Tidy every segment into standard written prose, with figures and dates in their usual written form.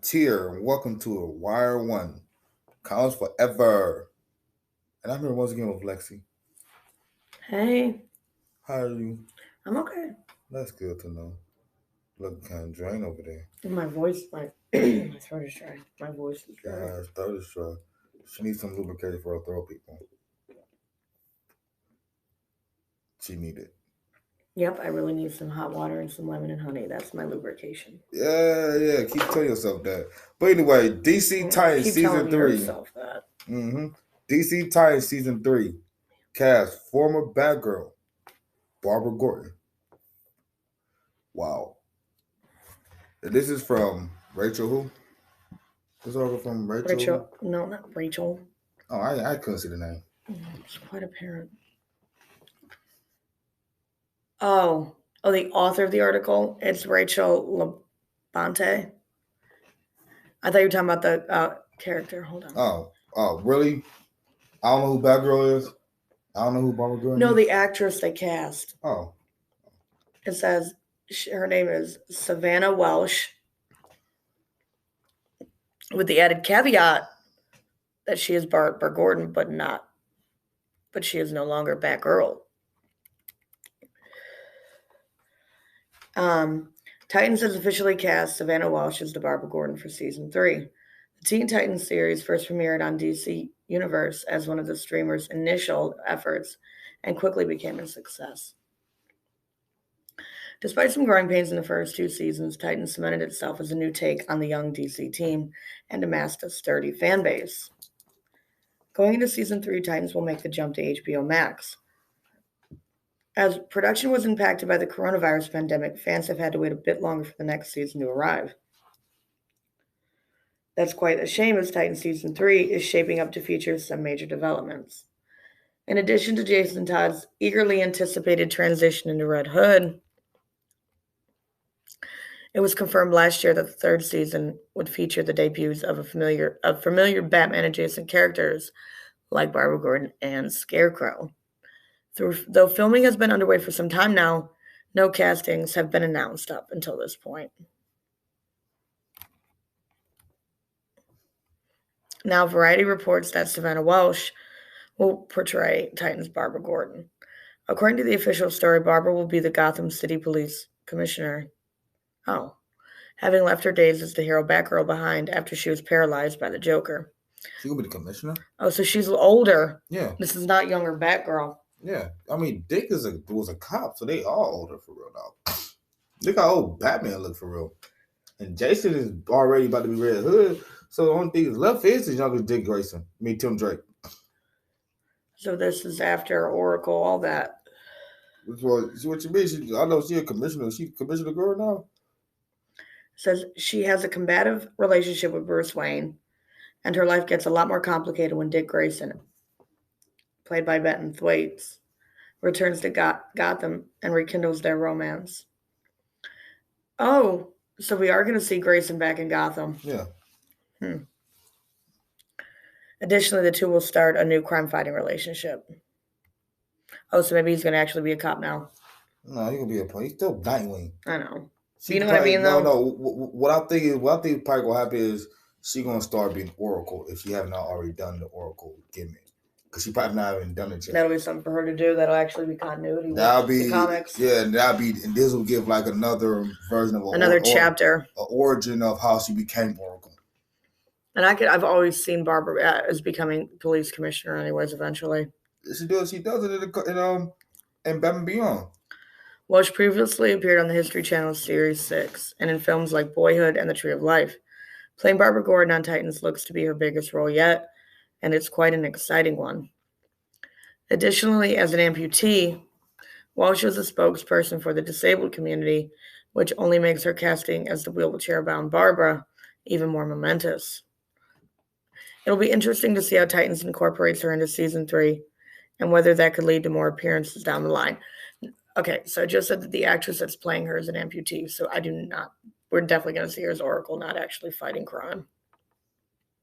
Tier, and welcome to a Wire One. Counts forever. And I'm here once again with Lexi. Hey, How are you? I'm okay. That's good to know. Looking kind of drained over there. My voice, my throat is dry. My voice is dry. Gosh, throat is dry. She needs some lubricated for her throat, people. She need it. Yep, I really need some hot water and some lemon and honey. That's my lubrication. Yeah. Keep telling yourself that. But anyway, DC Titans Keep Season telling 3. yourself that. DC Titans Season 3. Cast former Batgirl, Barbara Gordon. Wow. This is from Rachel who? This over from Rachel? Rachel. No, not Rachel. Oh, I couldn't see the name. It's quite apparent. Oh, the author of the article. It's Rachel Labonte. I thought you were talking about the character. Hold on. Oh, really? I don't know who Batgirl is. I don't know who Barbara Gordon is. No, the actress they cast. Oh. It says her name is Savannah Welsh, with the added caveat that she is Barbara Gordon, but she is no longer Batgirl. Titans has officially cast Savannah Welsh as the Barbara Gordon for Season 3. The Teen Titans series first premiered on DC Universe as one of the streamer's initial efforts and quickly became a success. Despite some growing pains in the first 2 seasons, Titans cemented itself as a new take on the young DC team and amassed a sturdy fan base. Going into Season 3, Titans will make the jump to HBO Max. As production was impacted by the coronavirus pandemic, fans have had to wait a bit longer for the next season to arrive. That's quite a shame, as Titans Season 3 is shaping up to feature some major developments. In addition to Jason Todd's eagerly anticipated transition into Red Hood, it was confirmed last year that the 3rd season would feature the debuts of familiar Batman-adjacent characters like Barbara Gordon and Scarecrow. Though filming has been underway for some time now, no castings have been announced up until this point. Now, Variety reports that Savannah Welsh will portray Titans Barbara Gordon. According to the official story, Barbara will be the Gotham City Police Commissioner. Oh, having left her days as the hero Batgirl behind after she was paralyzed by the Joker. She gonna be the commissioner? Oh, so she's older. Yeah. This is not younger Batgirl. Yeah. I mean, Dick was a cop, so they all older for real now. Look how old Batman look for real. And Jason is already about to be Red Hood, so the only thing that's left is his youngest Dick Grayson. Tim Drake. So this is after Oracle, all that. See what you mean? I know she's a commissioner. She's a commissioner girl now. Says she has a combative relationship with Bruce Wayne, and her life gets a lot more complicated when Dick Grayson, played by Benton Thwaites, returns to Gotham and rekindles their romance. Oh, so we are going to see Grayson back in Gotham. Yeah. Additionally, the two will start a new crime-fighting relationship. Oh, so maybe he's going to actually be a cop now. No, he's going to be a police. He's still Nightwing. I know. You know what I mean, though? No. What I think probably going to happen is she's going to start being Oracle if she have not already done the Oracle gimmick. Because she probably not even done it yet. That'll be something for her to do. That'll actually be continuity with the comics. Yeah, and this will give like another version of another chapter, an origin of how she became Oracle. And I've always seen Barbara as becoming police commissioner, anyways. Eventually, she does it in Batman Beyond. Welsh previously appeared on the History Channel Series 6 and in films like Boyhood and The Tree of Life. Playing Barbara Gordon on Titans looks to be her biggest role yet, and it's quite an exciting one. Additionally, as an amputee, Welsh is a spokesperson for the disabled community, which only makes her casting as the wheelchair-bound Barbara even more momentous. It'll be interesting to see how Titans incorporates her into Season 3 and whether that could lead to more appearances down the line. Okay, so I just said that the actress that's playing her is an amputee, so we're definitely going to see her as Oracle, not actually fighting crime.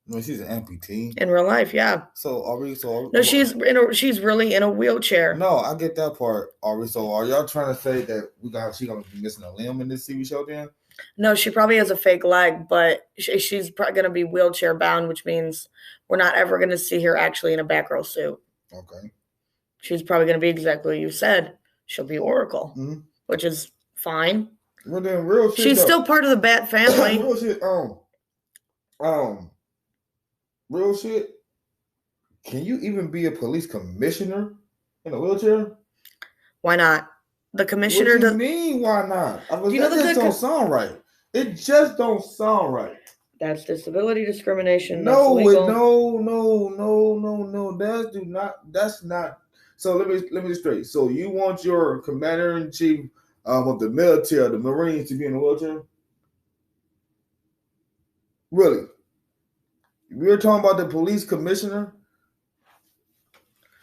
No, she's an amputee. In real life, yeah. So are we? No, she's really in a wheelchair. No, I get that part. So are y'all trying to say that she's gonna be missing a limb in this TV show then? No, she probably has a fake leg, but she's probably going to be wheelchair bound, which means we're not ever going to see her actually in a Batgirl suit. Okay. She's probably going to be exactly what you said. She'll be Oracle, which is fine. Well, then, real shit. She's still part of the Bat family. Real shit. Real shit. Can you even be a police commissioner in a wheelchair? Why not? The commissioner. What do you mean? Why not? Do you know that just don't sound right. It just don't sound right. That's disability discrimination. No, that's illegal. no. That's not. So let me straight. So you want your commander in chief of the military, the Marines, to be in a wheelchair? Really? We're talking about the police commissioner.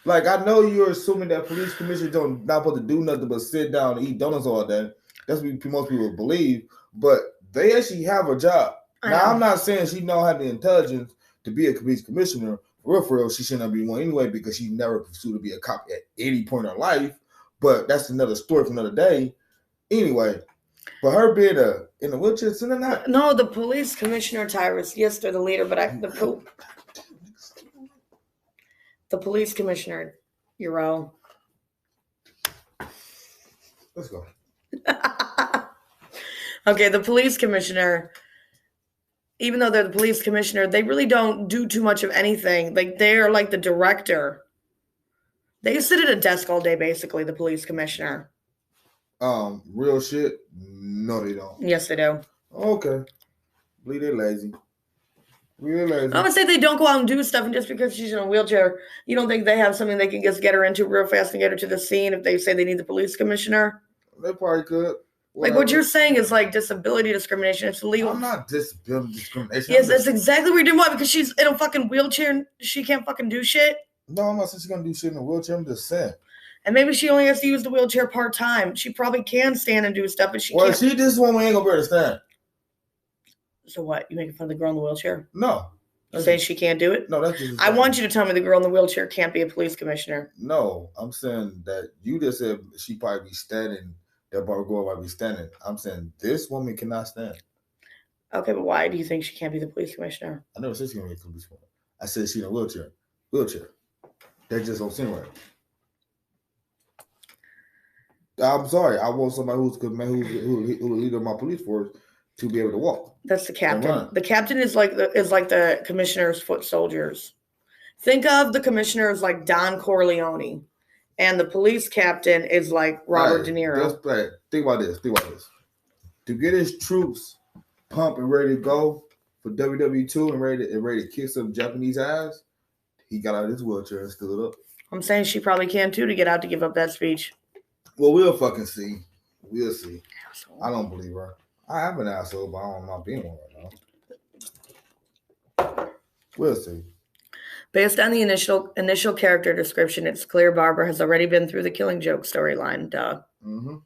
Like, I know you're assuming that police commissioners don't not supposed to do nothing but sit down and eat donuts all day. That's what most people believe. But they actually have a job. Now, I'm not saying she don't have the intelligence to be a police commissioner. For real, she shouldn't be one anyway because she never pursued to be a cop at any point in her life. But that's another story for another day. Anyway, for her being in a wheelchair, not. No, the police commissioner, Tyrus. Yes, they're the leader, but the police commissioner, Euro. Let's go. Okay, the police commissioner, even though they're the police commissioner, they really don't do too much of anything. Like, they're like the director. They sit at a desk all day, basically, the police commissioner. Real shit? No, they don't. Yes, they do. Okay. Believe they're lazy. Real lazy. I would say they don't go out and do stuff, and just because she's in a wheelchair, you don't think they have something they can just get her into real fast and get her to the scene if they say they need the police commissioner? They probably could. Like, what you're saying is like disability discrimination. It's illegal. I'm not disability discrimination. Yes, that's exactly what you're doing. Why? Because she's in a fucking wheelchair and she can't fucking do shit? No, I'm not saying she's going to do shit in a wheelchair. I'm just saying. And maybe she only has to use the wheelchair part-time. She probably can stand and do stuff, but she can't. Well, this woman ain't going to be able to stand. So what? You making fun of the girl in the wheelchair? No. You saying she can't do it? No, that's just. I want you to tell me the girl in the wheelchair can't be a police commissioner. No, I'm saying that you just said she probably be standing. That Batgirl might be standing. I'm saying this woman cannot stand. Okay, but why do you think she can't be the police commissioner? I never said she can be a police commissioner. I said she's in a wheelchair. Wheelchair. That just don't seem right. I'm sorry. I want somebody who's the leader of my police force to be able to walk. That's the captain. The captain is like the commissioner's foot soldiers. Think of the commissioner as like Don Corleone, and the police captain is like Robert De Niro. Think about this. To get his troops pumped and ready to go for WWE2 and ready to kick some Japanese ass, he got out of his wheelchair and stood up. I'm saying she probably can too to get out to give up that speech. Well, we'll fucking see. We'll see. Asshole. I don't believe her. I am an asshole, but I'm not being one right now. We'll see. Based on the initial character description, it's clear Barbara has already been through the Killing Joke storyline. Duh. Mm-hmm.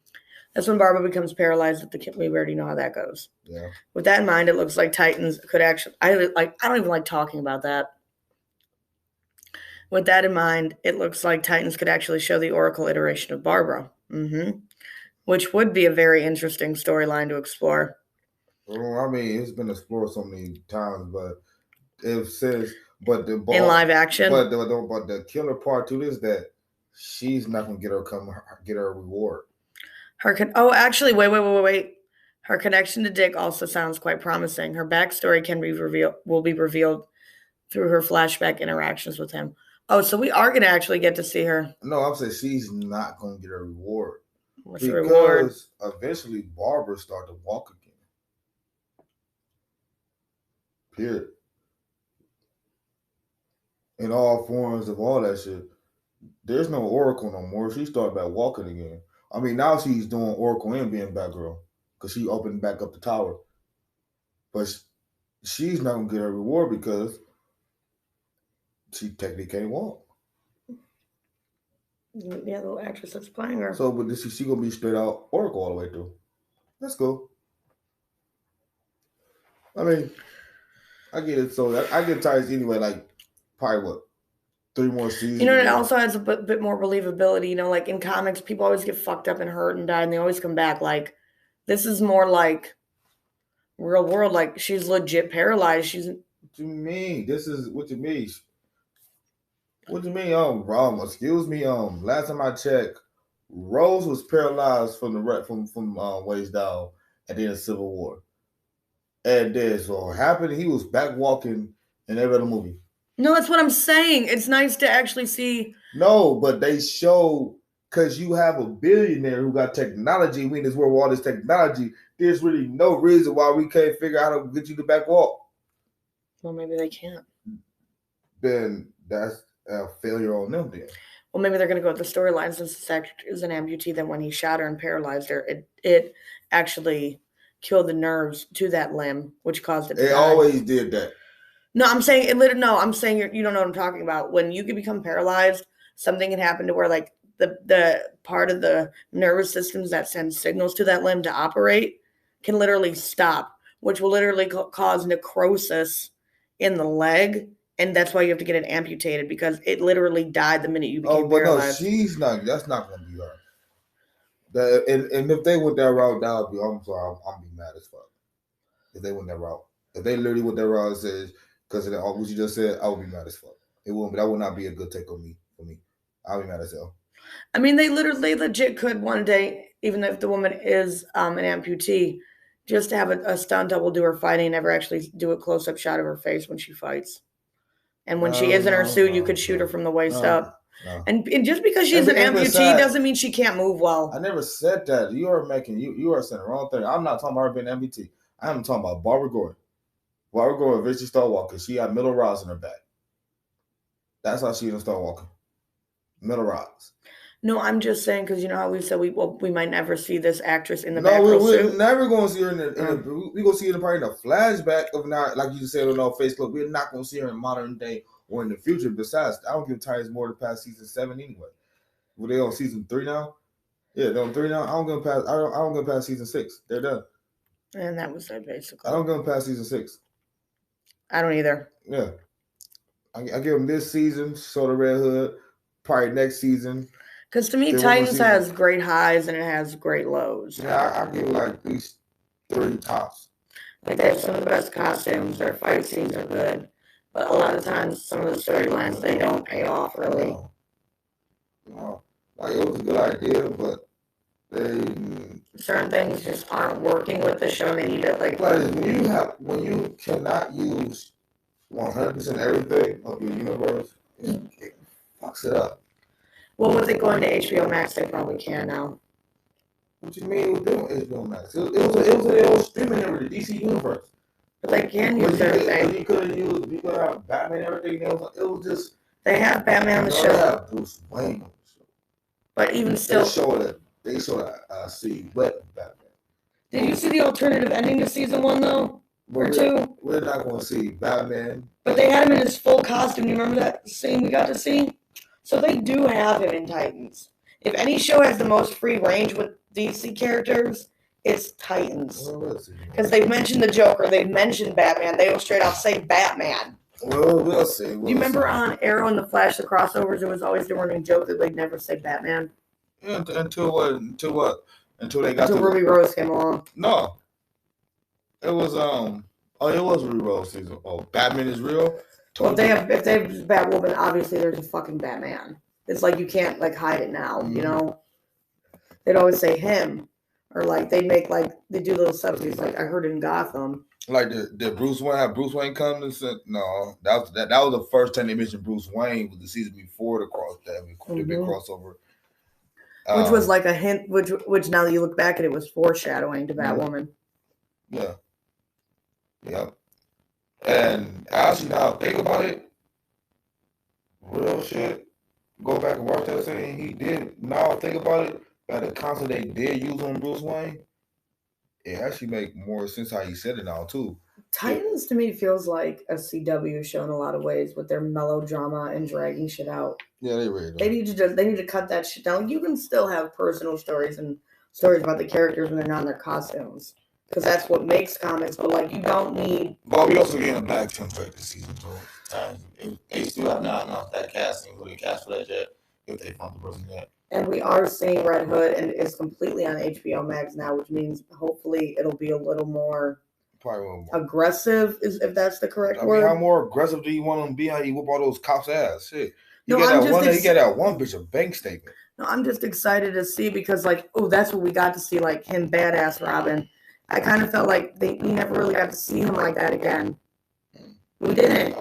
That's when Barbara becomes paralyzed. We already know how that goes. Yeah. With that in mind, it looks like Titans could actually. I don't even like talking about that. With that in mind, it looks like Titans could actually show the Oracle iteration of Barbara. Mm-hmm. Which would be a very interesting storyline to explore. Well, I mean, it's been explored so many times, but it says, in live action. But the killer part to this is that she's not gonna get her reward. Actually, wait. Her connection to Dick also sounds quite promising. Her backstory will be revealed through her flashback interactions with him. Oh, so we are gonna actually get to see her. No, I'm saying she's not gonna get her reward. What's the reward? Because eventually Barbara started to walk again. Period. In all forms of all that shit. There's no Oracle no more. She started back walking again. I mean, now she's doing Oracle and being Batgirl. Because she opened back up the tower. But she's not going to get her reward because she technically can't walk. Yeah, the little actress that's playing her. So, but she going to be straight out Oracle all the way through. That's cool. I mean, I get it. So, I get Titans anyway, like, probably 3 more seasons. You know, it also has a bit more believability. You know, like in comics, people always get fucked up and hurt and die, and they always come back. Like, this is more like real world. Like, she's legit paralyzed. She's. What you mean? This is what you mean. What you mean? Excuse me. Last time I checked, Rose was paralyzed from the waist down at the end of Civil War. And then so happened he was back walking in every other movie. No, that's what I'm saying. It's nice to actually see. No, but they show because you have a billionaire who got technology. We in this world with all this technology. There's really no reason why we can't figure out how to get you to back walk. Well, maybe they can't. Then that's a failure on them. Then. Well, maybe they're going to go with the storyline since this actor is an amputee. That when he shot her and paralyzed her, it actually killed the nerves to that limb, which caused it to die. They always did that. No, I'm saying it literally. No, I'm saying you don't know what I'm talking about. When you can become paralyzed, something can happen to where like the part of the nervous systems that sends signals to that limb to operate can literally stop, which will literally cause necrosis in the leg, and that's why you have to get it amputated because it literally died the minute you became paralyzed. No, she's not. That's not going to be her. And if they went that route, that would be. I'm sorry, I'm be mad as fuck. If they went that route, if they literally went that route and said. Because of what you just said, I would be mad as fuck. It wouldn't. That would not be a good take on me. For me, I'll be mad as hell. I mean, they legit could one day, even if the woman is an amputee, just to have a stunt double do her fighting and never actually do a close up shot of her face when she fights. And when she is in her suit, you could shoot her from the waist up. No. And just because she's an amputee doesn't mean she can't move well. I never said that. You are you are saying the wrong thing. I'm not talking about her being an amputee. I'm talking about Barbara Gordon. Barbara Gordon eventually start walking. She had middle rods in her back. That's how she didn't start walking. Middle rods. No, I'm just saying because you know how we said we might never see this actress in the Batgirl suit. We're never going to see her in the. We're going to see her probably in a flashback of not, like you said on our Facebook. We're not going to see her in modern day or in the future. Besides, I don't give Titans more to past season 7 anyway. Were they on season 3 now? Yeah, they're on 3 now. I don't give them past. I don't give them past season 6. They're done. And that was it basically. I don't give them past season 6. I don't either. Yeah. I give them this season, show the Red Hood, probably next season. Because to me, Titans has great highs and it has great lows. Yeah, I give like at least 3 tops. Like they have some of the best costumes, their fight scenes are good. But a lot of times, some of the storylines, they don't pay off really. No. Like it was a good idea, but certain things just aren't working with the show. They need it like when you cannot use 100% everything of your universe, it fucks it up. Well, with it going to HBO Max, they probably can now. What you mean with doing HBO Max? It was streaming over the DC universe. But they can use everything. You could have Batman and everything. It was just they have Batman on the show. They have Bruce Wayne on the show. But even still, they show that see what Batman. Did you see the alternative ending to season 1 though? Or 2? We're not going to see Batman. But they had him in his full costume. You remember that scene we got to see? So they do have him in Titans. If any show has the most free range with DC characters, it's Titans. Because they've mentioned the Joker, they've mentioned Batman. They will straight out say Batman. Well, we'll see. Do you remember on Arrow and the Flash, the crossovers, it was always the running joke that they'd never say Batman? Yeah, until what? Until they got until Ruby Rose came along. No. It was it was Ruby Rose season. Oh, Batman is real. Well, if they have Batwoman, obviously there's a fucking Batman. It's like you can't like hide it now, you know. They'd always say him, or like they make like they do little subtleties. Like I heard in Gotham. Like did Bruce Wayne have Bruce Wayne come and said no? That was the first time they mentioned Bruce Wayne was the season before the big crossover. Which was like a hint, which now that you look back at it was foreshadowing to Batwoman. Yeah. Yeah. And actually now think about it. Real shit. Go back and watch that scene. He did. Now think about it. By the concept they did use on Bruce Wayne, it actually make more sense how you said it now too. Titans to me feels like a CW show in a lot of ways with their melodrama and dragging shit out. Yeah, they really do. They need to cut that shit down. You can still have personal stories and stories about the characters when they're not in their costumes. Because that's what makes comics, but like you don't need. Well, we also getting a Black Panther this season too. They still have not announced that casting, who they cast for that yet, if they found the person yet. And we are seeing Red Hood, and it's completely on HBO Max now, which means hopefully it'll be a little more probably want more. Aggressive, if that's the correct word. How more aggressive do you want him to be? How you whoop all those cops' ass? Shit. You No, got that one bitch a bank statement. No, I'm just excited to see because, like, that's what we got to see, like, him badass Robin. I kind of felt like we never really got to see him like that again. We didn't.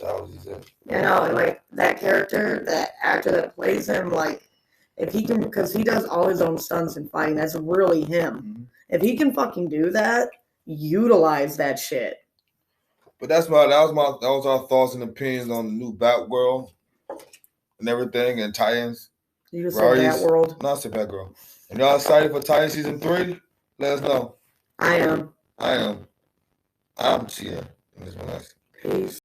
You know, and, like, that character, that actor that plays him, like, if he can, because he does all his own stunts in fighting, that's really him. Mm-hmm. If he can fucking do that, utilize that shit. But that was our thoughts and opinions on the new Batgirl and everything and Titans. You just said Batworld. No, I said Batgirl. And y'all excited for Titans season 3? Let us know. I am. I'm seeing this one. Peace.